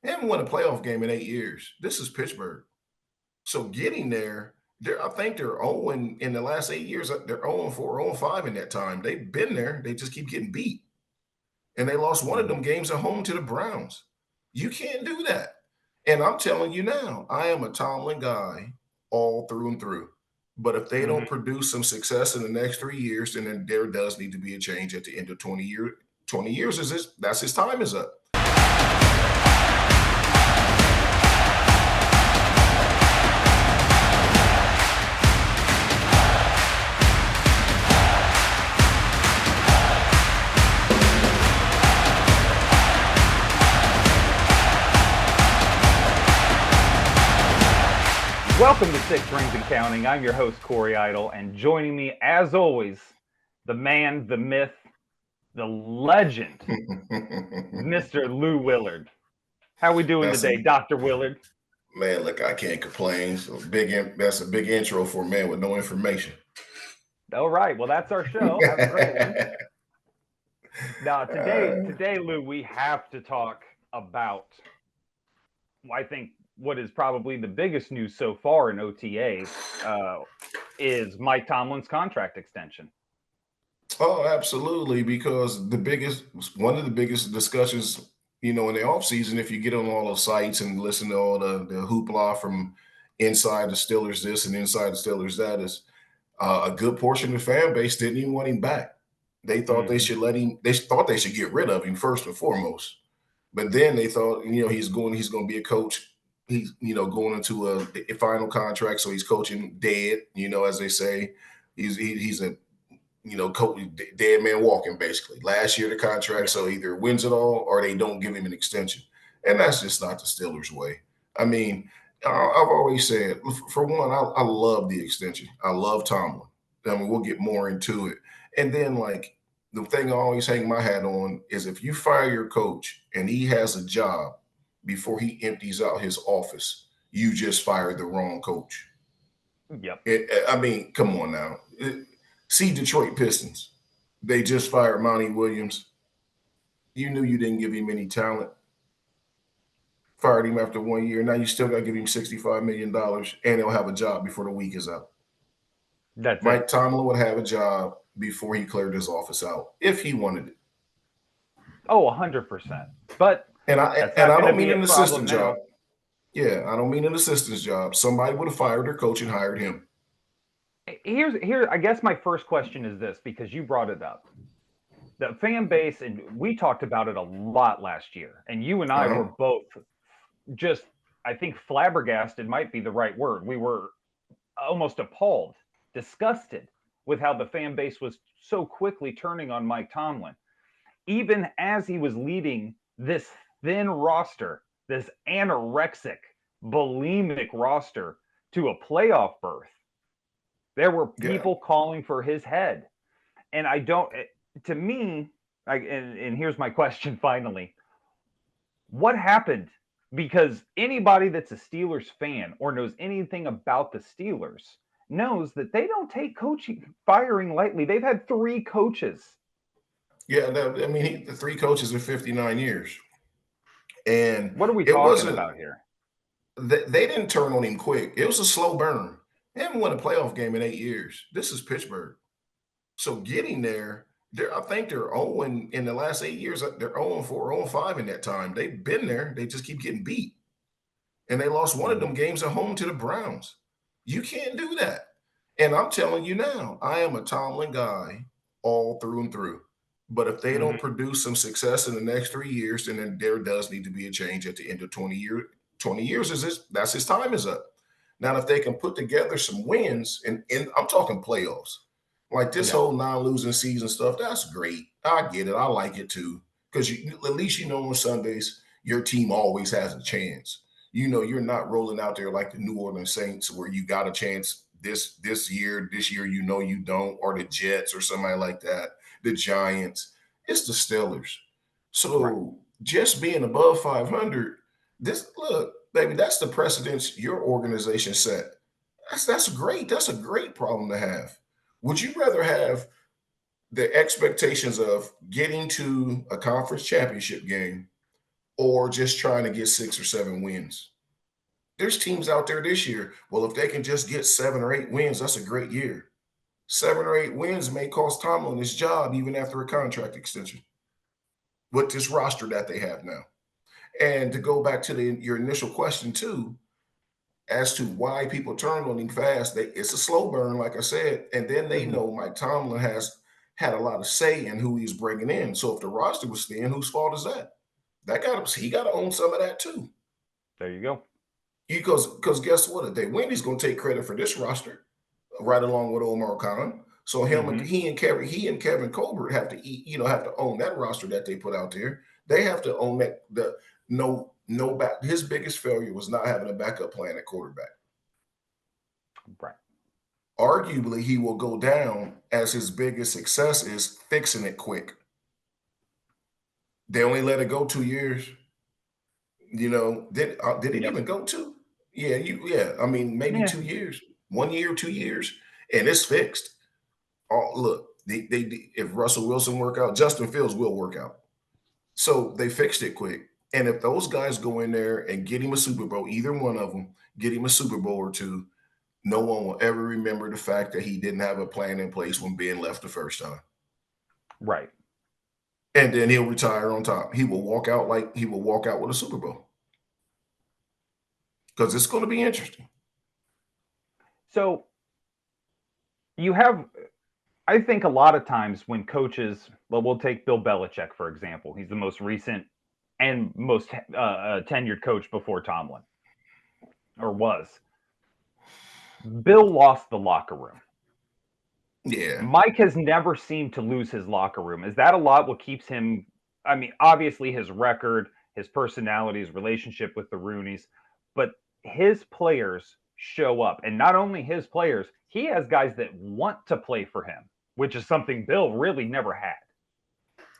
They haven't won a playoff game in 8 years. This is Pittsburgh. So getting there, I think they're 0 in the last 8 years. They're 0-4, 0-5 in that time. They've been there. They just keep getting beat. And they lost one of them games at home to the Browns. You can't do that. And I'm telling you now, I am a Tomlin guy all through and through. But if they Mhm. don't produce some success in the next 3 years, then there does need to be a change at the end of 20 years that's his time is up. Welcome to Six Rings and Counting. I'm your host, Corey Idle, and joining me, as always, the man, the myth, the legend, Mr. Lou Willard. How we doing today, Dr. Willard? Man, look, I can't complain. So that's a big intro for a man with no information. All right, well, that's our show. Have a great one. Now, today, Lou, we have to talk about, I think, what is probably the biggest news so far in OTA is Mike Tomlin's contract extension. Oh, absolutely. Because one of the biggest discussions, in the offseason, if you get on all the sites and listen to all the hoopla from inside the Steelers this and inside the Steelers that, is a good portion of the fan base didn't even want him back. They thought they should they thought they should get rid of him first and foremost. But then they thought, he's going to be a coach. He's, going into a final contract. So he's coaching dead, as they say. He's a, coach, dead man walking, basically. Last year, the contract. So either wins it all or they don't give him an extension. And that's just not the Steelers' way. I mean, I've always said, for one, I love the extension. I love Tomlin. I mean, we'll get more into it. And then, the thing I always hang my hat on is if you fire your coach and he has a job before he empties out his office, you just fired the wrong coach. Yep. I mean, come on now. See Detroit Pistons. They just fired Monty Williams. You knew you didn't give him any talent. Fired him after 1 year. Now you still got to give him $65 million and he'll have a job before the week is out. Mike Tomlin would have a job before he cleared his office out if he wanted it. Oh, 100%. But I don't mean an assistant job. Yeah, I don't mean an assistant's job. Somebody would have fired their coach and hired him. Here, I guess my first question is this, because you brought it up. The fan base, and we talked about it a lot last year, and you and I were both just, I think flabbergasted might be the right word. We were almost appalled, disgusted with how the fan base was so quickly turning on Mike Tomlin. Even as he was leading this thin roster, this anorexic, bulimic roster to a playoff berth, there were people calling for his head. And to me, and here's my question finally. What happened? Because anybody that's a Steelers fan or knows anything about the Steelers knows that they don't take coaching firing lightly. They've had 3 coaches. Yeah, the 3 coaches in 59 years. And what are we talking about here? They didn't turn on him quick. It was a slow burn. They haven't won a playoff game in 8 years. This is Pittsburgh. So getting there, I think they're 0 in the last 8 years. They're 0-4, 0-5 in that time. They've been there. They just keep getting beat. And they lost one of them games at home to the Browns. You can't do that. And I'm telling you now, I am a Tomlin guy all through and through. But if they don't produce some success in the next 3 years, then there does need to be a change at the end of 20 years. That's his time is up. Now, if they can put together some wins, and I'm talking playoffs, like this whole non-losing season stuff, that's great. I get it. I like it too. Because at least on Sundays, your team always has a chance. You're not rolling out there like the New Orleans Saints where you got a chance this year, you don't, or the Jets or somebody like that, the Giants. It's the Steelers. So just being above 500, baby, that's the precedence your organization set. That's great. That's a great problem to have. Would you rather have the expectations of getting to a conference championship game or just trying to get 6 or 7 wins. There's teams out there this year. Well, if they can just get 7 or 8 wins, that's a great year. 7 or 8 wins may cost Tomlin his job even after a contract extension with this roster that they have now. And to go back to your initial question too, as to why people turn on him fast, it's a slow burn, like I said. And then they know Mike Tomlin has had a lot of say in who he's bringing in. So if the roster was thin, whose fault is that? He got to own some of that too. There you go. Because guess what? If they win, he's going to take credit for this roster, right along with Omar Khan. So he and Kevin Colbert have to have to own that roster that they put out there. They have to own that. His biggest failure was not having a backup plan at quarterback. Right. Arguably, he will go down as his biggest success is fixing it quick. They only let it go 2 years. Did it even go 2? Yeah. I mean, maybe 2 years, 1 year, 2 years, and it's fixed. Oh, look, they if Russell Wilson work out, Justin Fields will work out. So they fixed it quick. And if those guys go in there and get him a Super Bowl, either one of them, get him a Super Bowl or 2, no one will ever remember the fact that he didn't have a plan in place when Ben left the first time. Right. And then he'll retire on top. He will walk out with a Super Bowl. Because it's going to be interesting. So I think a lot of times when coaches, we'll take Bill Belichick, for example. He's the most recent and most tenured coach before Tomlin, or was. Bill lost the locker room. Yeah. Mike has never seemed to lose his locker room. Is that a lot what keeps him? I mean, obviously his record, his personality, his relationship with the Rooneys, but his players show up. And not only his players, he has guys that want to play for him, which is something Bill really never had.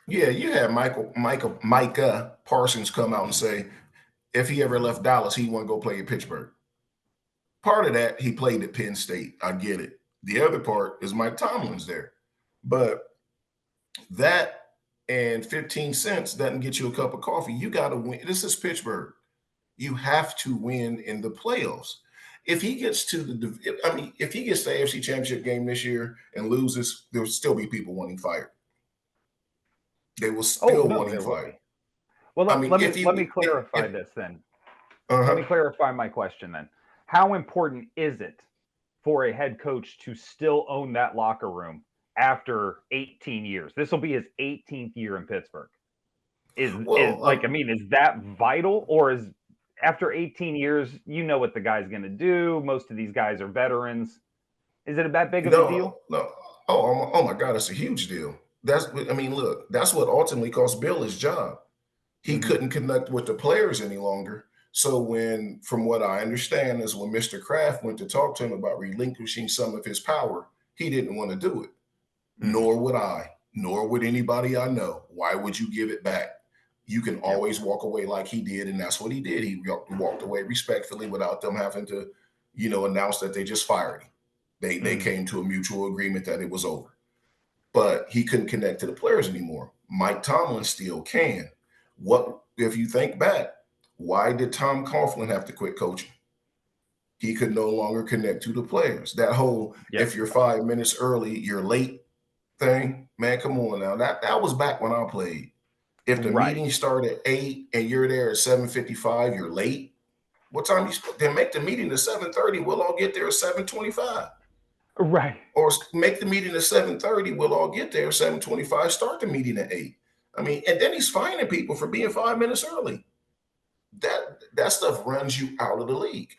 Yeah, you had Micah Parsons come out and say if he ever left Dallas, he want to go play at Pittsburgh. Part of that, he played at Penn State. I get it. The other part is Mike Tomlin's there. But that and 15 cents doesn't get you a cup of coffee. You got to win. This is Pittsburgh. You have to win in the playoffs. If he gets to if he gets to the AFC Championship game this year and loses, there will still be people wanting fired. They will still want him fired. Well, let me clarify this then. Let me clarify my question then. How important is it for a head coach to still own that locker room after 18 years? This will be his 18th year in Pittsburgh. Is that vital, or is after 18 years, you know what the guy's going to do? Most of these guys are veterans. Is it that big of a deal? No. Oh my God, it's a huge deal. Look, that's what ultimately cost Bill his job. He couldn't connect with the players any longer. So from what I understand, is when Mr. Kraft went to talk to him about relinquishing some of his power, he didn't want to do it. Nor would I, nor would anybody I know. Why would you give it back? You can always walk away like he did, and that's what he did. He walked away respectfully without them having to, announce that they just fired him. They came to a mutual agreement that it was over. But he couldn't connect to the players anymore. Mike Tomlin still can. What if you think back? Why did Tom Coughlin have to quit coaching? He could no longer connect to the players. That whole if you're 5 minutes early, you're late thing, man, come on now. That was back when I played. If the meeting started at 8 and you're there at 7:55, you're late. What time then make the meeting at 7:30, we'll all get there at 7:25. Right. Or make the meeting at 7:30, we'll all get there at 7:25, start the meeting at 8. And then he's fining people for being 5 minutes early. That stuff runs you out of the league.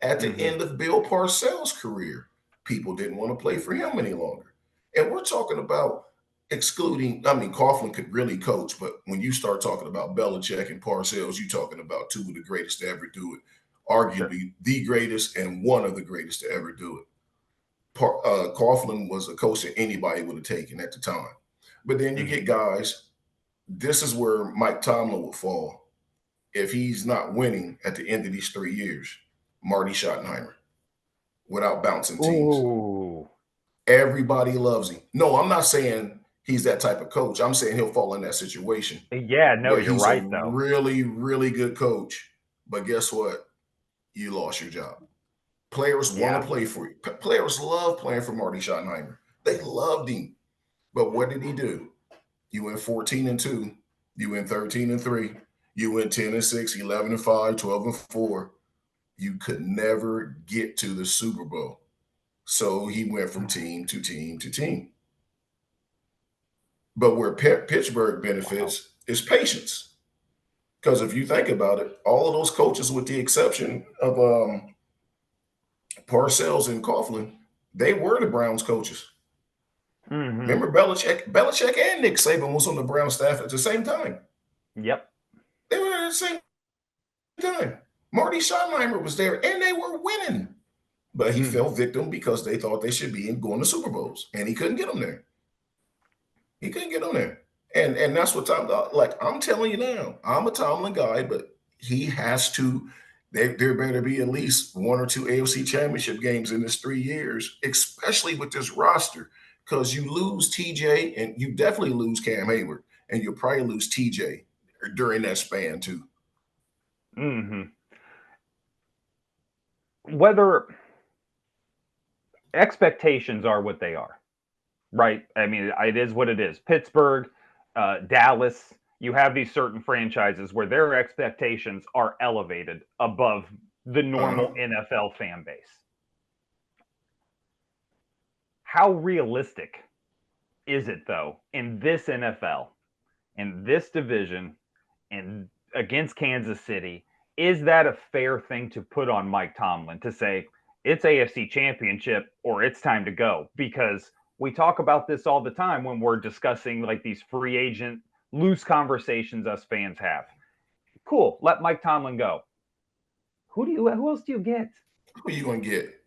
At the end of Bill Parcells' career, people didn't want to play for him any longer. And we're talking about excluding, Coughlin could really coach, but when you start talking about Belichick and Parcells, you're talking about two of the greatest to ever do it. Arguably the greatest and one of the greatest to ever do it. Coughlin was a coach that anybody would have taken at the time. But then you get guys, this is where Mike Tomlin would fall. If he's not winning at the end of these 3 years, Marty Schottenheimer, without bouncing teams. Ooh. Everybody loves him. No, I'm not saying he's that type of coach. I'm saying he'll fall in that situation. Yeah, no, But you're he's a right though. really, really good coach. But guess what? You lost your job. Players want Yeah. to play for you. Players love playing for Marty Schottenheimer. They loved him. But what did he do? You went 14-2. You went 13-3. You went 10-6, 11-5, 12-4. You could never get to the Super Bowl. So he went from team to team to team. But where Pittsburgh Wow. benefits is patience. Because if you think about it, all of those coaches, with the exception of Parcells and Coughlin, they were the Browns coaches. Mm-hmm. Remember Belichick and Nick Saban was on the Browns staff at the same time. Yep. They were at the same time. Marty Schottenheimer was there, and they were winning. But he Mm-hmm. fell victim because they thought they should be going to Super Bowls, and he couldn't get them there. He couldn't get them there. And that's what I'm telling you now. I'm a Tomlin guy, but he has to. There better be at least one or two AFC Championship games in this 3 years, especially with this roster, because you lose TJ and you definitely lose Cam Hayward, and you'll probably lose TJ during that span too. Mm-hmm. Whether expectations are what they are, right? I mean, it is what it is. Pittsburgh, Dallas, you have these certain franchises where their expectations are elevated above the Uh-huh. normal NFL fan base. How realistic is it, though, in this NFL, in this division, and against Kansas City? Is that a fair thing to put on Mike Tomlin to say it's AFC Championship or it's time to go? Because we talk about this all the time when we're discussing like these free agent loose conversations us fans have. Cool, let Mike Tomlin go. Who else do you get? Who are you gonna get?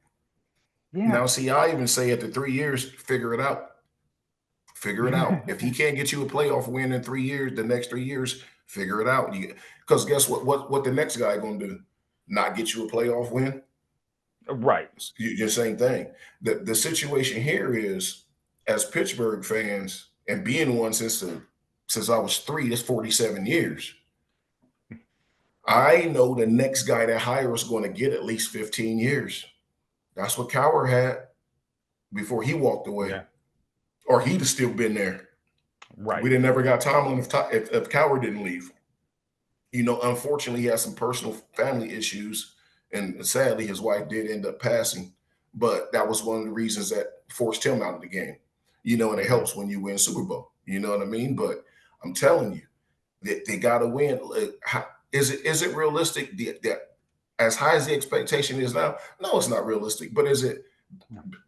Yeah. Now, see, I even say after 3 years, figure it out. Figure it out. If he can't get you a playoff win in 3 years, the next 3 years, figure it out. Because guess what? What the next guy gonna do? Not get you a playoff win? Right. The same thing. The situation here is, as Pittsburgh fans, and being one since I was three, that's 47 years. I know the next guy that hires is going to get at least 15 years. That's what Cowher had before he walked away, Yeah. or he'd have still been there. Right. We'd have never got Tomlin if Cowher didn't leave. Unfortunately, he has some personal family issues, and sadly, his wife did end up passing. But that was one of the reasons that forced him out of the game. And it Mm-hmm. helps when you win Super Bowl. You know what I mean? But I'm telling you, they got to win. Is it realistic? That as high as the expectation is now, no, it's not realistic. But is it,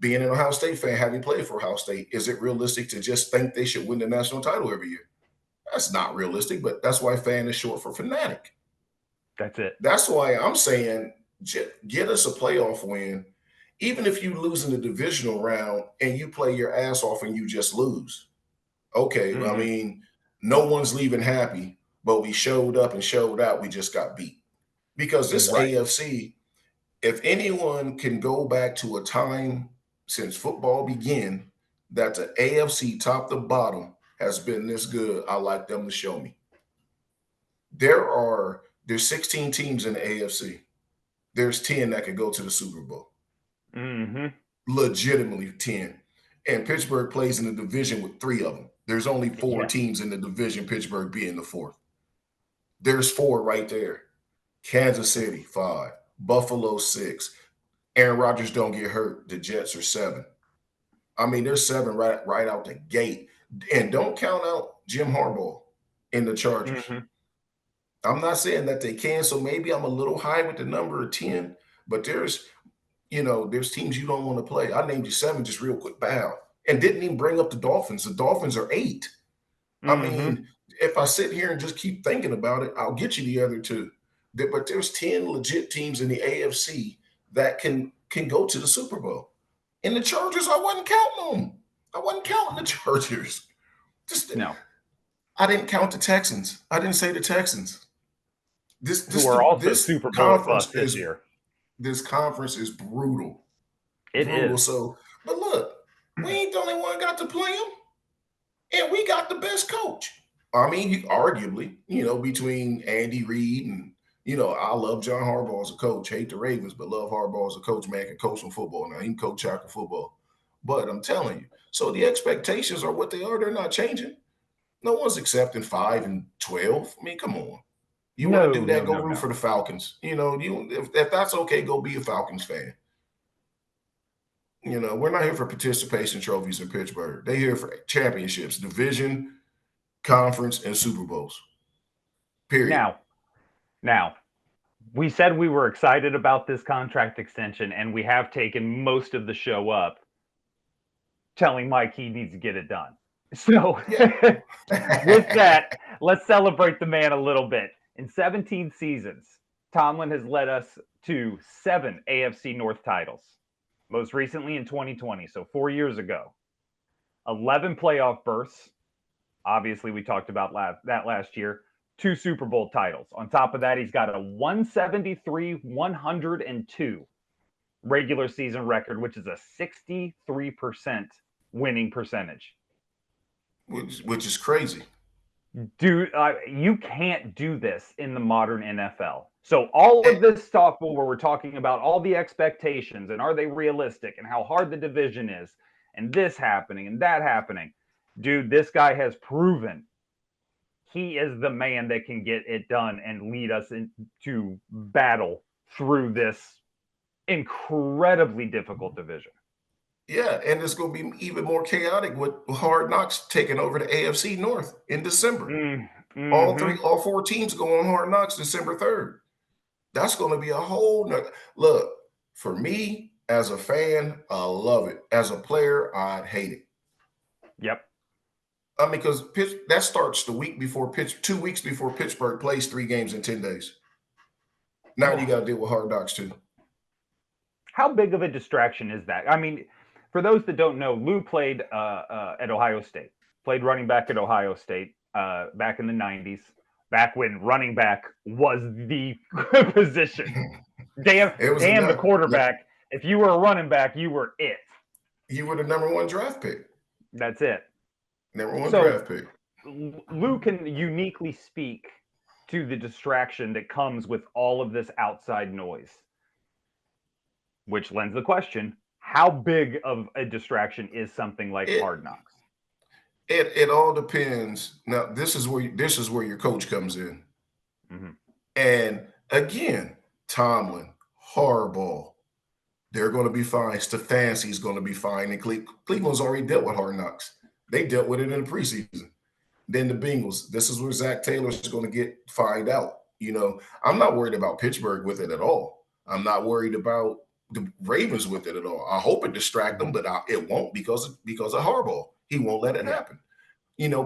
being an Ohio State fan, having played for Ohio State, is it realistic to just think they should win the national title every year? That's not realistic, but that's why fan is short for fanatic. That's it. That's why I'm saying get us a playoff win, even if you lose in the divisional round and you play your ass off and you just lose. Okay, I Mm-hmm. mean, no one's leaving happy, but we showed up and showed out. We just got beat. Because this Right. AFC, if anyone can go back to a time since football began that the AFC top to bottom has been this good, I like them to show me. There's 16 teams in the AFC. There's 10 that could go to the Super Bowl. Mm-hmm. Legitimately 10. And Pittsburgh plays in the division with three of them. There's only four Yeah. teams in the division, Pittsburgh being the fourth. There's four right there. Kansas City, 5. Buffalo, 6. Aaron Rodgers don't get hurt. The Jets are 7. I mean, there's 7 right out the gate. And don't count out Jim Harbaugh in the Chargers. Mm-hmm. I'm not saying that they can, so maybe I'm a little high with the number of 10, but there's teams you don't want to play. I named you 7 just real quick, bow, and didn't even bring up the Dolphins. The Dolphins are 8. I Mm-hmm. mean, if I sit here and just keep thinking about it, I'll get you the other 2. But there's 10 legit teams in the AFC that can go to the Super Bowl. And the Chargers, I wasn't counting them. I wasn't counting the Chargers. Just No. I didn't count the Texans. I didn't say the Texans. This Who this are also this Super Bowl or conference bust this is year. this conference is brutal, It brutal. is. So, but look, we ain't the only one got to play them. and we got the best coach. I mean, arguably, between Andy Reid and I love John Harbaugh as a coach. Hate the Ravens, but love Harbaugh as a coach. Man can coach some football now. He can coach tackle football. But I'm telling you, so the expectations are what they are. They're not changing. No one's accepting 5-12. I mean, come on. You want to No, do that? no, Go no, root no. for the Falcons. If that's okay, go be a Falcons fan. We're not here for participation trophies in Pittsburgh. They're here for championships, division, conference, and Super Bowls. Period. Now, we said we were excited about this contract extension, and we have taken most of the show up telling Mike he needs to get it done. So, Yeah. with that, let's celebrate the man a little bit. In 17 seasons, Tomlin has led us to 7 AFC North titles, most recently in 2020, so 4 years ago. 11 playoff berths. Obviously, we talked about that last year. 2 Super Bowl titles. On top of that, he's got a 173-102 regular season record, which is a 63% winning percentage. Which is crazy. Dude, you can't do this in the modern NFL. So all of this stuff where we're talking about all the expectations and are they realistic and how hard the division is and this happening and that happening. Dude, this guy has proven he is the man that can get it done and lead us into battle through this incredibly difficult division. Yeah, and it's going to be even more chaotic with Hard Knocks taking over the AFC North in December. Mm-hmm. All 4 teams go on Hard Knocks December 3rd. That's going to be a whole look. For me, as a fan, I love it. As a player, I'd hate it. Yep. I mean, because that starts the week before 2 weeks before Pittsburgh plays 3 games in 10 days. Now you got to deal with Hard Knocks too. How big of a distraction is that? I mean, for those that don't know, Lou played at Ohio State, played running back at Ohio State back in the 90s, back when running back was the position. Damn the quarterback. If you were a running back, you were it. You were the number 1 draft pick. That's it. Number 1 draft pick. Lou can uniquely speak to the distraction that comes with all of this outside noise, which lends the question, how big of a distraction is something like Hard Knocks? It all depends. Now, this is where your coach comes in. Mm-hmm. And again, Tomlin, Harbaugh, they're going to be fine. Stefanski's going to be fine. And Cleveland's already dealt with Hard Knocks. They dealt with it in the preseason. Then the Bengals. This is where Zach Taylor's going to find out. I'm not worried about Pittsburgh with it at all. I'm not worried about the Ravens with it at all. I hope it distract them, but it won't because of Harbaugh. He won't let it happen.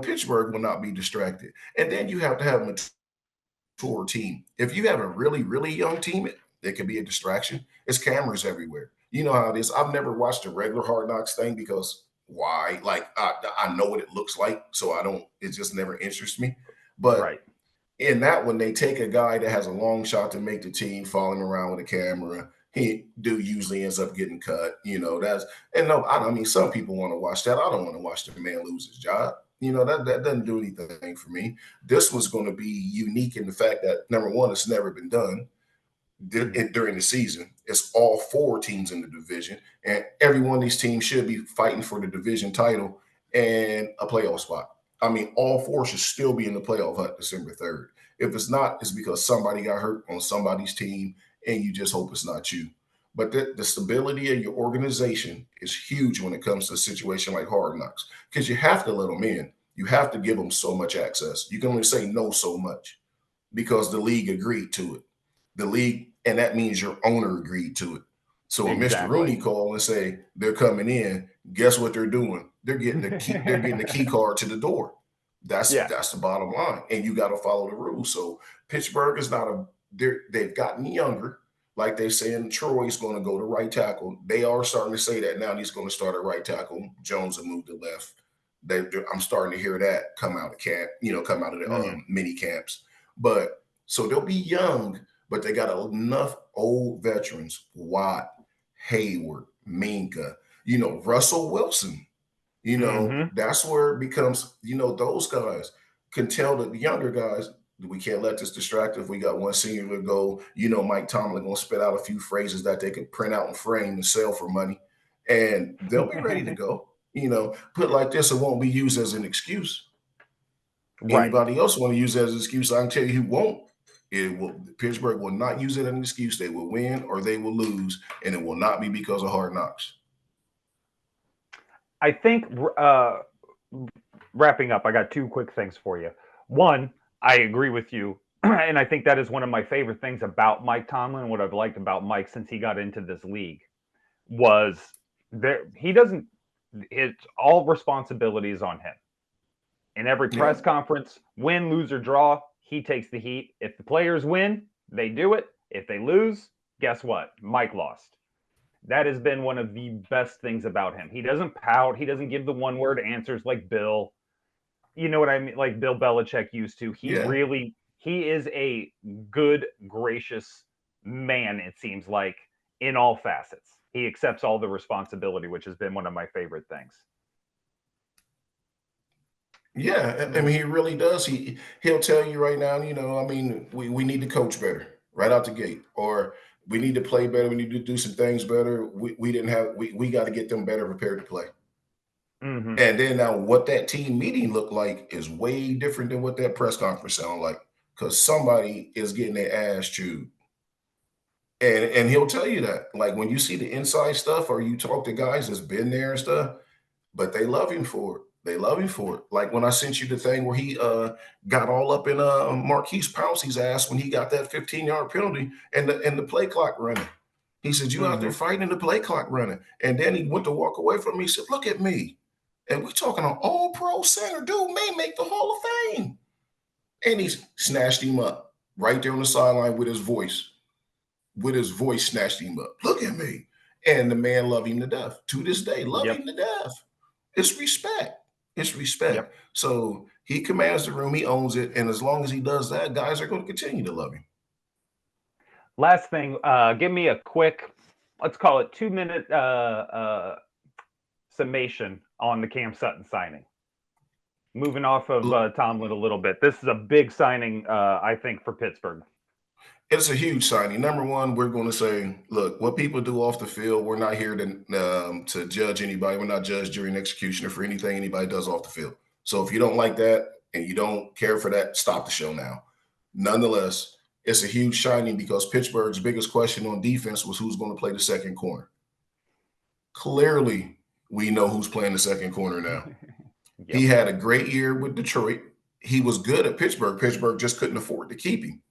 Pittsburgh will not be distracted. And then you have to have a mature team. If you have a really, really young team, it could be a distraction. It's cameras everywhere. You know how it is. I've never watched a regular Hard Knocks thing because why? Like I know what it looks like, so it just never interests me. But in that one, they take a guy that has a long shot to make the team, following around with a camera. He usually ends up getting cut. I mean, some people want to watch that. I don't want to watch the man lose his job. That doesn't do anything for me. This was going to be unique in the fact that, number one, it's never been done during the season. It's all 4 teams in the division, and every one of these teams should be fighting for the division title and a playoff spot. I mean, all 4 should still be in the playoff hunt December 3rd. If it's not, it's because somebody got hurt on somebody's team, and you just hope it's not you. But the stability of your organization is huge when it comes to a situation like Hard Knocks, because you have to let them in. You have to give them so much access. You can only say no so much because the league agreed to it. The league, and that means your owner agreed to it. So when Mr. Rooney call and say they're coming in, guess what they're doing? They're getting the key. They're getting the key card to the door. That's the bottom line, and you got to follow the rules. So Pittsburgh is not they've gotten younger. Like they're saying, Troy's going to go to right tackle. They are starting to say that now. He's going to start at right tackle. Jones will move to left. I'm starting to hear that come out of camp. Come out of the mini camps. But so they'll be young, but they got enough old veterans. Watt, Hayward, Minka. Russell Wilson. Mm-hmm. That's where it becomes, those guys can tell the younger guys, we can't let this distract us. We got one senior to go. Mike Tomlin gonna spit out a few phrases that they could print out and frame and sell for money, and they'll be ready to go. Put like this, it won't be used as an excuse. Right. Anybody else want to use that as an excuse? I can tell you who won't. It will. Pittsburgh will not use it as an excuse. They will win or they will lose, and it will not be because of hard knocks. I think wrapping up, I got two quick things for you. One, I agree with you. And I think that is one of my favorite things about Mike Tomlin. What I've liked about Mike since he got into this league was there he doesn't it's all responsibilities on him. In every Yeah. press conference, win, lose, or draw, he takes the heat. If the players win, they do it. If they lose, guess what? Mike lost. That has been one of the best things about him. He doesn't pout. He doesn't give the one word answers like Bill. You know what I mean? Like Bill Belichick used to. Yeah. He is a good, gracious man, it seems like, in all facets. He accepts all the responsibility, which has been one of my favorite things. Yeah, I mean, he really does. He'll tell you right now. I mean, we need to coach better right out the gate, or we need to play better. We need to do some things better. We didn't have. We got to get them better prepared to play. Mm-hmm. And then now, what that team meeting looked like is way different than what that press conference sounded like, because somebody is getting their ass chewed. And he'll tell you that. Like when you see the inside stuff, or you talk to guys that's been there and stuff, but they love him for it. They love him for it. Like when I sent you the thing where he got all up in Marquise Pouncey's ass when he got that 15-yard penalty and the play clock running. He said, "You out there Mm-hmm. fighting the play clock running." And then he went to walk away from me. He said, "Look at me." And we talking an all pro center. Dude may make the Hall of Fame. And he snatched him up right there on the sideline with his voice. With his voice snatched him up. "Look at me." And the man loved him to death. To this day, love Yep. him to death. It's respect. It's Yep. respect. So he commands the room. He owns it. And as long as he does that, guys are going to continue to love him. Last thing, give me a quick, let's call it 2 minute summation on the Cam Sutton signing. Moving off of Tomlin a little bit. This is a big signing, I think, for Pittsburgh. It's a huge signing. Number one, we're going to say, look, what people do off the field, we're not here to judge anybody. We're not judged during execution or for anything anybody does off the field. So if you don't like that and you don't care for that, stop the show now. Nonetheless, it's a huge signing because Pittsburgh's biggest question on defense was who's going to play the second corner. Clearly, we know who's playing the second corner now. Yep. He had a great year with Detroit. He was good at Pittsburgh. Pittsburgh just couldn't afford to keep him.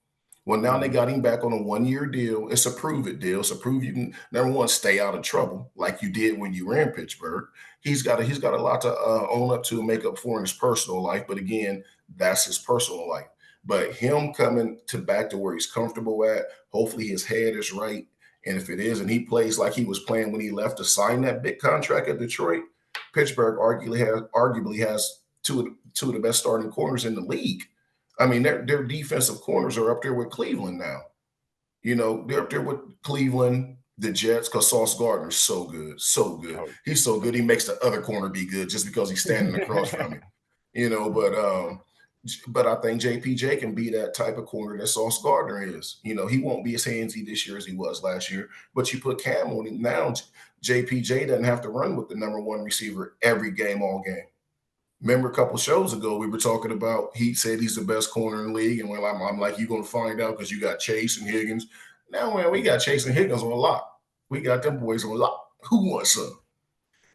Well, now they got him back on a 1-year deal. It's a prove it deal. So prove you can, number one, stay out of trouble like you did when you were in Pittsburgh. He's got a lot to own up to and make up for in his personal life. But again, that's his personal life. But him coming to back to where he's comfortable at, hopefully his head is right. And if it is, and he plays like he was playing when he left to sign that big contract at Detroit, Pittsburgh arguably has two of the best starting corners in the league. I mean, their defensive corners are up there with Cleveland now. They're up there with Cleveland, the Jets, because Sauce Gardner's so good, so good. Oh. He's so good. He makes the other corner be good just because he's standing across from him. But I think JPJ can be that type of corner that Sauce Gardner is. He won't be as handsy this year as he was last year. But you put Cam on him now, JPJ doesn't have to run with the number one receiver every game, all game. Remember a couple shows ago, we were talking about, he said he's the best corner in the league. And well, I'm like, you're going to find out because you got Chase and Higgins. Now, man, we got Chase and Higgins on a lot. We got them boys on a lot. Who wants some?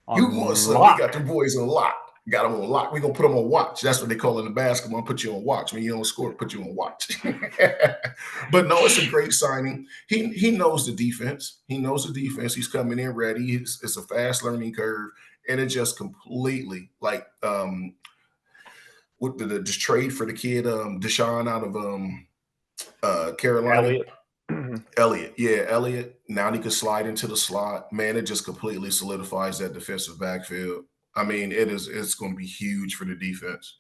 Who wants some? We got them boys on a lot. Got them on lock. We're going to put them on watch. That's what they call it in basketball. Put you on watch. When you don't score, put you on watch. But no, it's a great signing. He knows the defense. He knows the defense. He's coming in ready. It's a fast learning curve. And it just completely with the trade for the kid Deshaun out of Carolina. Elliott. Yeah, Elliott. Now he can slide into the slot. Man, it just completely solidifies that defensive backfield. I mean, it's going to be huge for the defense.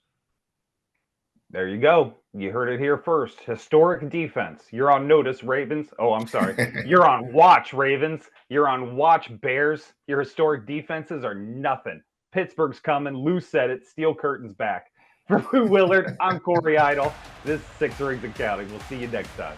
There you go. You heard it here first. Historic defense. You're on notice, Ravens. Oh, I'm sorry. You're on watch, Ravens. You're on watch, Bears. Your historic defenses are nothing. Pittsburgh's coming. Lou said it. Steel curtains back. For Lou Willard, I'm Corey Idle. This is Six Rings and Counting. We'll see you next time.